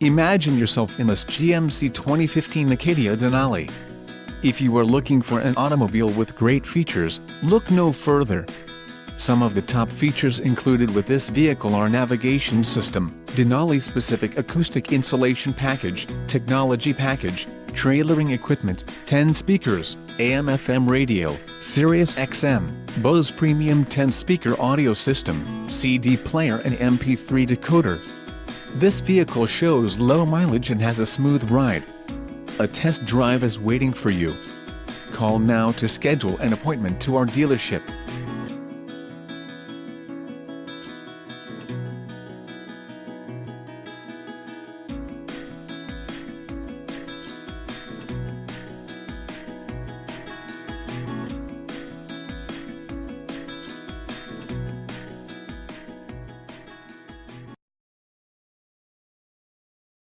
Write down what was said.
Imagine yourself in this GMC 2015 Acadia Denali. If you are looking for an automobile with great features, look no further. Some of the top features included with this vehicle are navigation system, Denali-specific acoustic insulation package, technology package, trailering equipment, 10 speakers, AM/FM radio, Sirius XM, Bose Premium 10-speaker audio system, CD player and MP3 decoder. This vehicle shows low mileage and has a smooth ride. A test drive is waiting for you. Call now to schedule an appointment to our dealership.